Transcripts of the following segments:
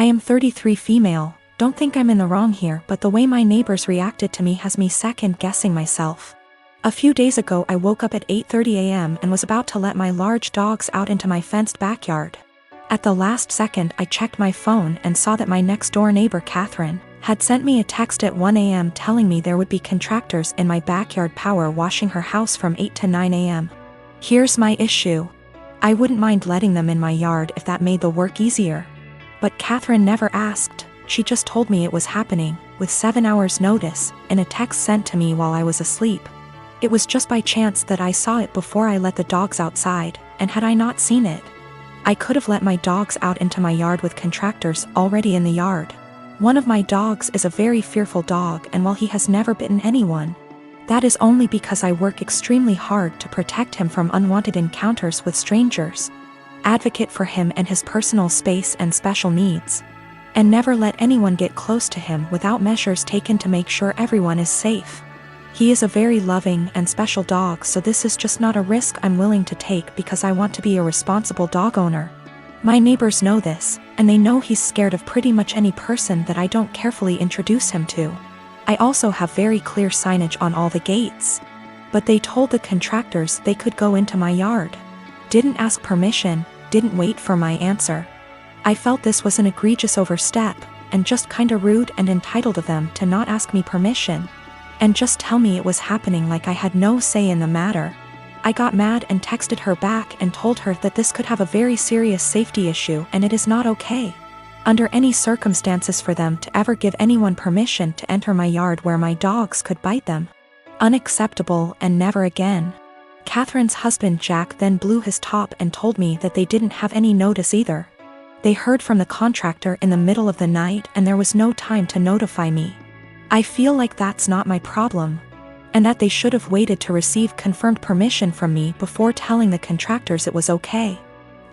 I am 33 female, don't think I'm in the wrong here, but the way my neighbors reacted to me has me second-guessing myself. A few days ago I woke up at 8:30 a.m. and was about to let my large dogs out into my fenced backyard. At the last second I checked my phone and saw that my next-door neighbor Catherine had sent me a text at 1 a.m. telling me there would be contractors in my backyard power washing her house from 8 to 9 a.m. Here's my issue. I wouldn't mind letting them in my yard if that made the work easier. But Catherine never asked, she just told me it was happening, with 7 hours notice, in a text sent to me while I was asleep. It was just by chance that I saw it before I let the dogs outside, and had I not seen it, I could have let my dogs out into my yard with contractors already in the yard. One of my dogs is a very fearful dog, and while he has never bitten anyone, that is only because I work extremely hard to protect him from unwanted encounters with strangers, advocate for him and his personal space and special needs, and never let anyone get close to him without measures taken to make sure everyone is safe. He is a very loving and special dog, so this is just not a risk I'm willing to take because I want to be a responsible dog owner. My neighbors know this, and they know he's scared of pretty much any person that I don't carefully introduce him to. I also have very clear signage on all the gates. But they told the contractors they could go into my yard. Didn't ask permission, didn't wait for my answer. I felt this was an egregious overstep, and just kinda rude and entitled of them to not ask me permission, and just tell me it was happening like I had no say in the matter. I got mad and texted her back and told her that this could have a very serious safety issue and it is not okay, under any circumstances, for them to ever give anyone permission to enter my yard where my dogs could bite them. Unacceptable, and never again. Catherine's husband Jack then blew his top and told me that they didn't have any notice either. They heard from the contractor in the middle of the night and there was no time to notify me. I feel like that's not my problem, and that they should have waited to receive confirmed permission from me before telling the contractors it was okay.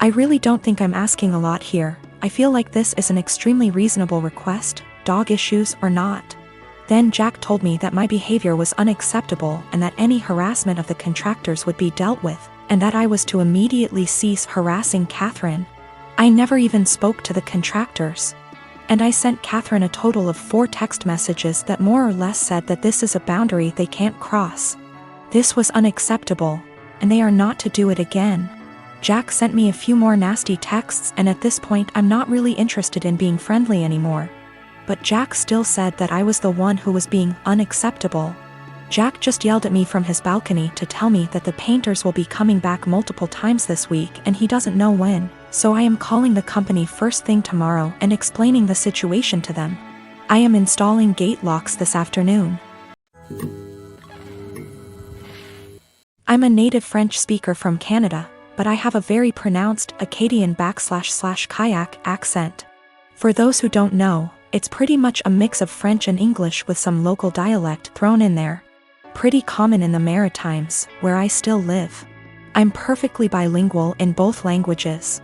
I really don't think I'm asking a lot here. I feel like this is an extremely reasonable request, dog issues or not. Then Jack told me that my behavior was unacceptable and that any harassment of the contractors would be dealt with, and that I was to immediately cease harassing Catherine. I never even spoke to the contractors. And I sent Catherine a total of 4 text messages that more or less said that this is a boundary they can't cross. This was unacceptable, and they are not to do it again. Jack sent me a few more nasty texts, and at this point I'm not really interested in being friendly anymore. But Jack still said that I was the one who was being unacceptable. Jack just yelled at me from his balcony to tell me that the painters will be coming back multiple times this week and he doesn't know when, so I am calling the company first thing tomorrow and explaining the situation to them. I am installing gate locks this afternoon. I'm a native French speaker from Canada, but I have a very pronounced Acadian/kayak accent. For those who don't know, it's pretty much a mix of French and English with some local dialect thrown in there. Pretty common in the Maritimes, where I still live. I'm perfectly bilingual in both languages.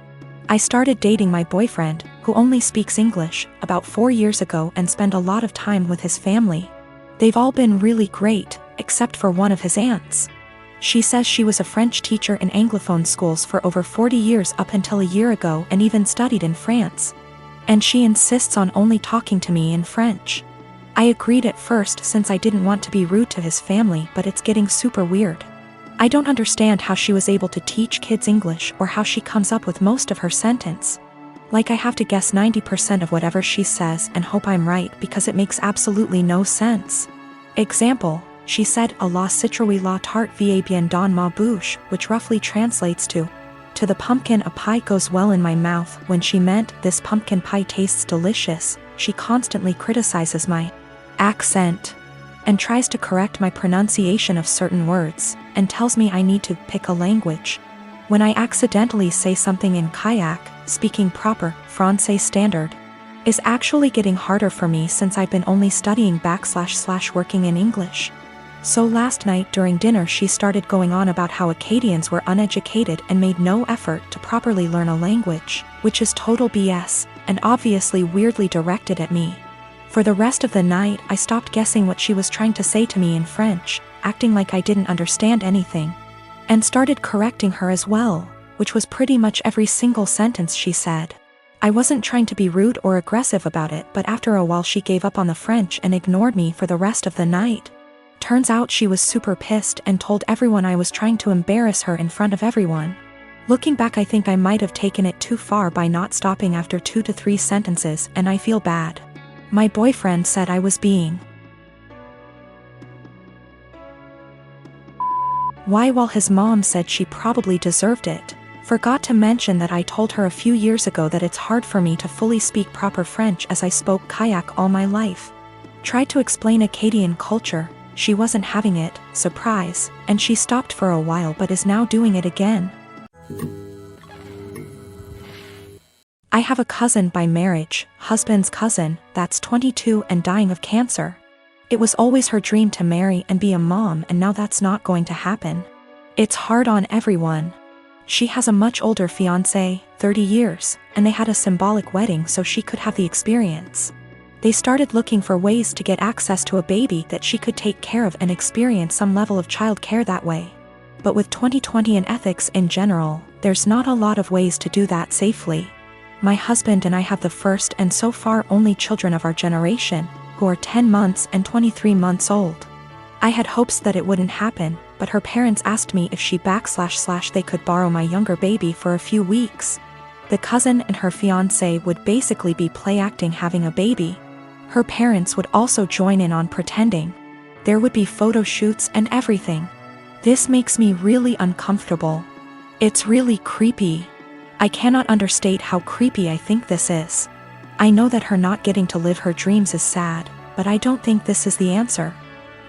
I started dating my boyfriend, who only speaks English, about 4 years ago and spent a lot of time with his family. They've all been really great, except for one of his aunts. She says she was a French teacher in Anglophone schools for over 40 years up until a year ago and even studied in France. And she insists on only talking to me in French. I agreed at first since I didn't want to be rude to his family, but it's getting super weird. I don't understand how she was able to teach kids English or how she comes up with most of her sentence. Like I have to guess 90% of whatever she says and hope I'm right because it makes absolutely no sense. Example, she said a la citrouille la tarte va bien dans ma bouche, which roughly translates to the pumpkin a pie goes well in my mouth, when she meant this pumpkin pie tastes delicious. She constantly criticizes my accent and tries to correct my pronunciation of certain words, and tells me I need to pick a language. When I accidentally say something in kayak, speaking proper Francais standard is actually getting harder for me since I've been only studying / working in English. So last night during dinner she started going on about how Acadians were uneducated and made no effort to properly learn a language, which is total BS, and obviously weirdly directed at me. For the rest of the night I stopped guessing what she was trying to say to me in French, acting like I didn't understand anything, and started correcting her as well, which was pretty much every single sentence she said. I wasn't trying to be rude or aggressive about it, but after a while she gave up on the French and ignored me for the rest of the night. Turns out she was super pissed and told everyone I was trying to embarrass her in front of everyone. Looking back, I think I might have taken it too far by not stopping after 2 to 3 sentences, and I feel bad. My boyfriend said I was being why, while his mom said she probably deserved it. Forgot to mention that I told her a few years ago that it's hard for me to fully speak proper French as I spoke kayak all my life. Tried to explain Acadian culture, she wasn't having it, surprise, and she stopped for a while but is now doing it again. I have a cousin by marriage, husband's cousin, that's 22 and dying of cancer. It was always her dream to marry and be a mom, and now that's not going to happen. It's hard on everyone. She has a much older fiancé, 30 years, and they had a symbolic wedding so she could have the experience. They started looking for ways to get access to a baby that she could take care of and experience some level of child care that way. But with 2020 and ethics in general, there's not a lot of ways to do that safely. My husband and I have the first and so far only children of our generation, who are 10 months and 23 months old. I had hopes that it wouldn't happen, but her parents asked me if she / they could borrow my younger baby for a few weeks. The cousin and her fiancé would basically be play acting having a baby. Her parents would also join in on pretending. There would be photo shoots and everything. This makes me really uncomfortable. It's really creepy. I cannot understate how creepy I think this is. I know that her not getting to live her dreams is sad, but I don't think this is the answer.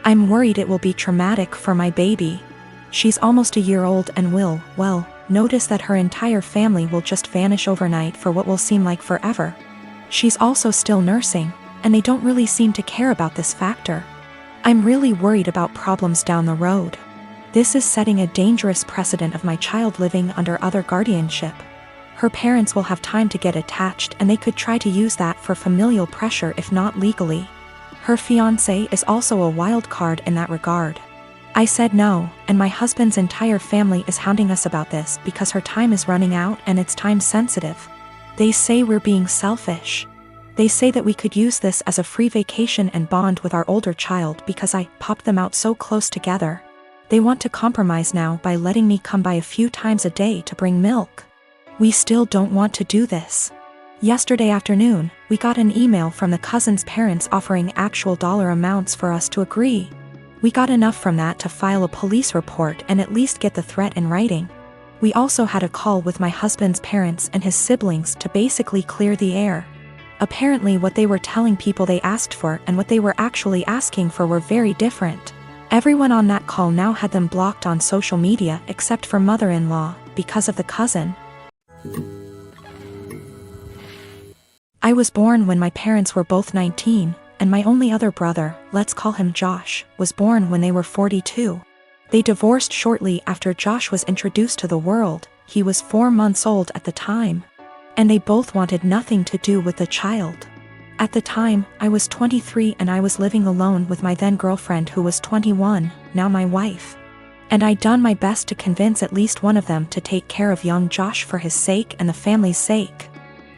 I'm worried it will be traumatic for my baby. She's almost a year old and will, well, notice that her entire family will just vanish overnight for what will seem like forever. She's also still nursing, and they don't really seem to care about this factor. I'm really worried about problems down the road. This is setting a dangerous precedent of my child living under other guardianship. Her parents will have time to get attached, and they could try to use that for familial pressure if not legally. Her fiancé is also a wild card in that regard. I said no, and my husband's entire family is hounding us about this because her time is running out and it's time sensitive. They say we're being selfish. They say that we could use this as a free vacation and bond with our older child because I popped them out so close together. They want to compromise now by letting me come by a few times a day to bring milk. We still don't want to do this. Yesterday afternoon, we got an email from the cousin's parents offering actual dollar amounts for us to agree. We got enough from that to file a police report and at least get the threat in writing. We also had a call with my husband's parents and his siblings to basically clear the air. Apparently what they were telling people they asked for and what they were actually asking for were very different. Everyone on that call now had them blocked on social media except for mother-in-law, because of the cousin. I was born when my parents were both 19, and my only other brother, let's call him Josh, was born when they were 42. They divorced shortly after Josh was introduced to the world. He was 4 months old at the time. And they both wanted nothing to do with the child. At the time, I was 23 and I was living alone with my then girlfriend who was 21, now my wife. And I'd done my best to convince at least one of them to take care of young Josh for his sake and the family's sake.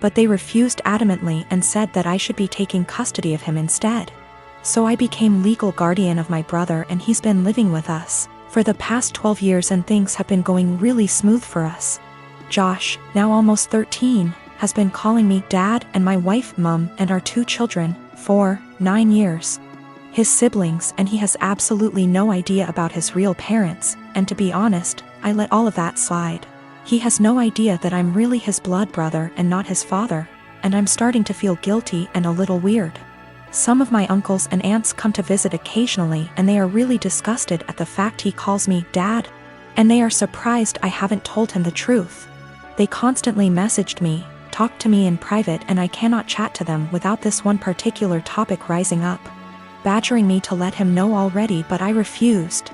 But they refused adamantly and said that I should be taking custody of him instead. So I became legal guardian of my brother, and he's been living with us for the past 12 years, and things have been going really smooth for us. Josh, now almost 13, has been calling me Dad and my wife Mum and our 2 children, 4, 9 years. His siblings and he has absolutely no idea about his real parents, and to be honest, I let all of that slide. He has no idea that I'm really his blood brother and not his father, and I'm starting to feel guilty and a little weird. Some of my uncles and aunts come to visit occasionally, and they are really disgusted at the fact he calls me Dad, and they are surprised I haven't told him the truth. They constantly messaged me, talked to me in private, and I cannot chat to them without this one particular topic rising up, badgering me to let him know already, but I refused.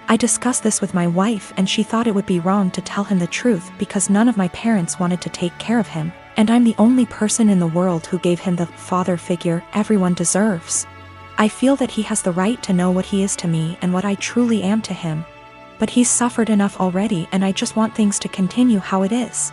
I discussed this with my wife and she thought it would be wrong to tell him the truth because none of my parents wanted to take care of him, and I'm the only person in the world who gave him the father figure everyone deserves. I feel that he has the right to know what he is to me and what I truly am to him. But he's suffered enough already, and I just want things to continue how it is.